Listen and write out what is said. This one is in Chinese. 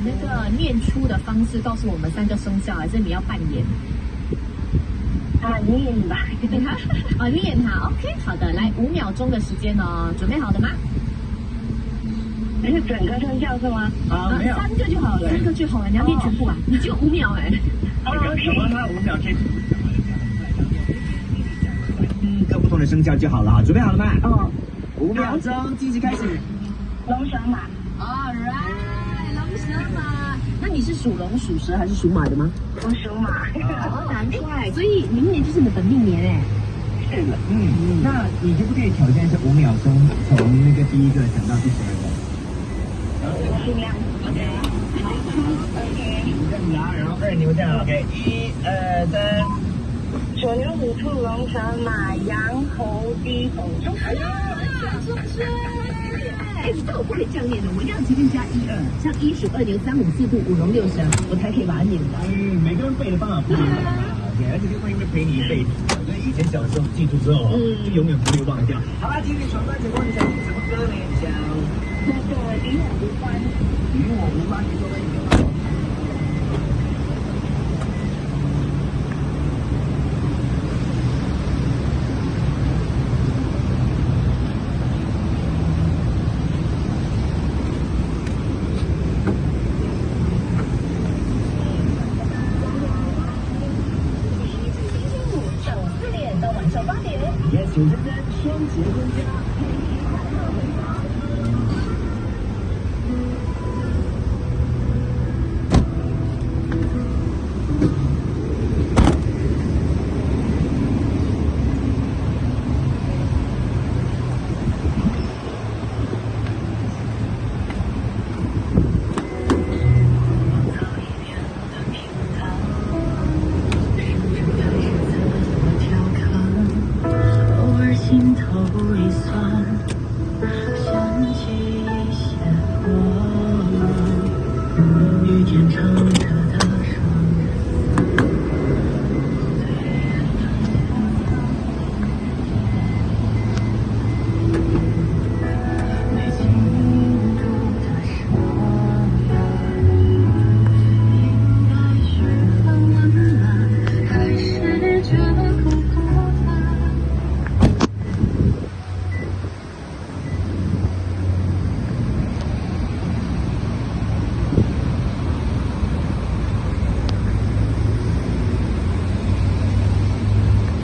那个念出的方式告诉我们3个生肖，还是你要扮演？念吧。念它。OK， 好的，来5秒钟的时间哦，准备好了吗？是整个生肖是吗？没有，3个就好了，3个就好了，你要念全部啊？你只有5秒哎。什么？他5秒这。各不同的生肖就好了，准备好了吗？5秒钟，计时开始。龙蛇马。All right， 龙蛇马。那你是属龙、属蛇还是属马的吗？我属马。难怪，所以明年就是你的本命年哎。是的。那你可不可以挑战一下5秒钟，从那个第一个讲到第12个？尽量。OK。这样子啊，然后2牛这样 ，OK， 1、2、3。鼠、牛、虎、兔、龙、蛇、马、羊、猴、鸡、狗、猪。哎呀，中生！你这我不可以这样念的，我一定要前面加1、2，像1鼠、2牛、3虎、4兔、5龙、6蛇，我才可以把它念的。每个人背的方法不一样，OK， 而且这个会陪你一辈子，所以以前小时候记住之后就永远不会忘掉。好啦，今天闯关成功，你想听什么歌呢？你想？那个与我无关。与我无关，你说的一个吗？9 4点到晚上8点，Yes，9先生双节婚家。